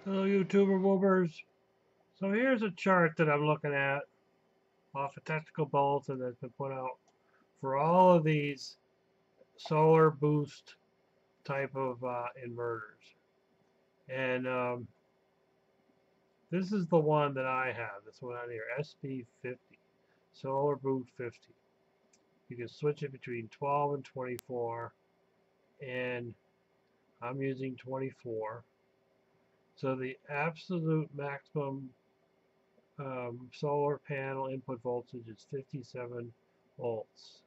Hello, YouTuber boomers. So here's a chart that I'm looking at off a technical bulletin that's been put out for all of these solar boost type of inverters. And this is the one that I have. This one out here, SP50, Solar Boost 50. You can switch it between 12 and 24, and I'm using 24. So the absolute maximum solar panel input voltage is 57 volts,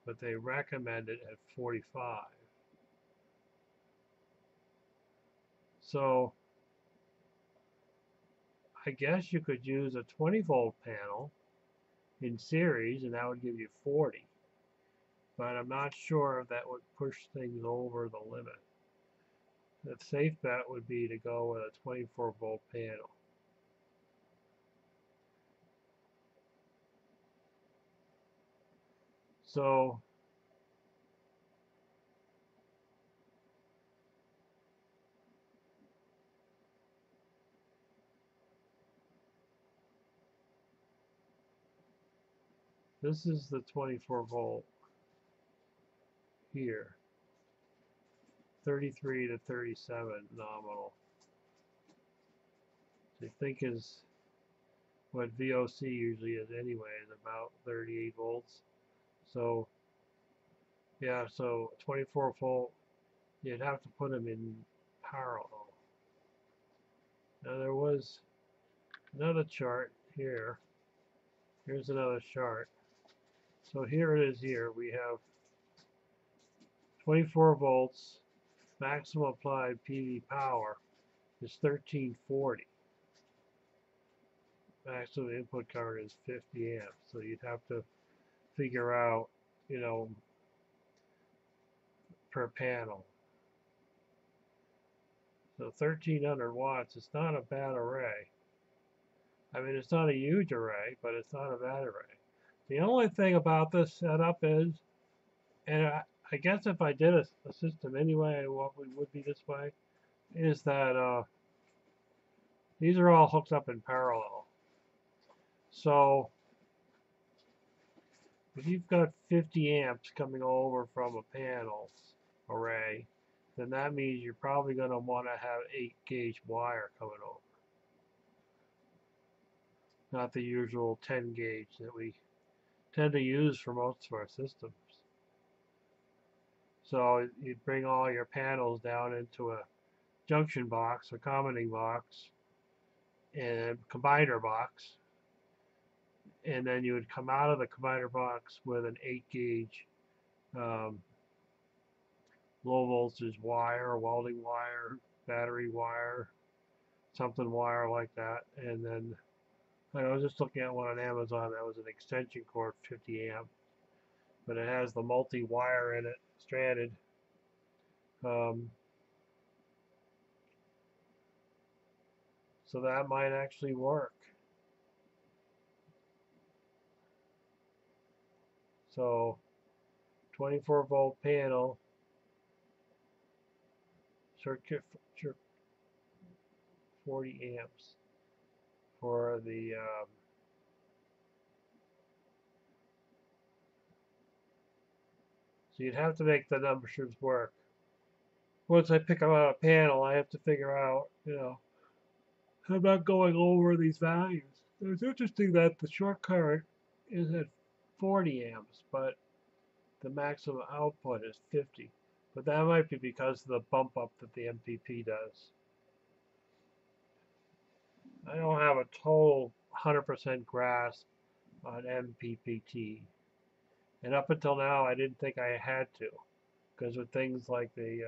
but they recommend it at 45. So I guess you could use a 20 volt panel in series and that would give you 40, but I'm not sure if that would push things over the limit. The safe bet would be to go with a 24 volt panel. So this is the 24 volt here, 33 to 37 nominal. I think is what VOC usually is anyway, is about 38 volts. So yeah, so 24 volt, you'd have to put them in parallel. Now there was another chart here. Here's another chart. So here it is here. We have 24 volts, maximum applied PV power is 1340. Maximum input current is 50 amps. So you'd have to figure out, you know, per panel. So 1300 watts, it's not a bad array. I mean, it's not a huge array, but it's not a bad array. The only thing about this setup is, and I guess if I did a system anyway, what would be this way, is that these are all hooked up in parallel. So if you've got 50 amps coming over from a panel array, then that means you're probably going to want to have 8 gauge wire coming over, not the usual 10 gauge that we tend to use for most of our systems. So you bring all your panels down into a junction box, a commenting box, and combiner box, and then you would come out of the combiner box with an 8 gauge um, low voltage wire, welding wire, battery wire, something wire like that. And then I was just looking at one on Amazon that was an extension cord, 50 amp, but it has the multi wire in it, stranded. Um, so that might actually work. So 24 volt panel, circuit 40 amps for the so you'd have to make the numbers work. Once I pick out a panel, I have to figure out, you know, I'm not going over these values. It's interesting that the short current is at 40 amps, but the maximum output is 50. But that might be because of the bump up that the MPP does. I don't have a total 100% grasp on MPPT. And up until now, I didn't think I had to. Because with things like the,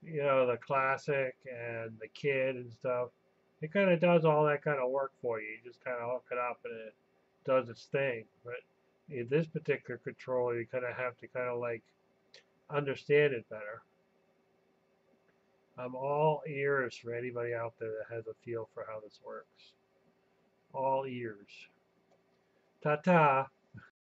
you know, the Classic and the Kid and stuff, it kind of does all that kind of work for you. You just kind of hook it up and it does its thing. But in this particular controller, you kind of have to kind of like understand it better. I'm all ears for anybody out there that has a feel for how this works. All ears. Ta-ta.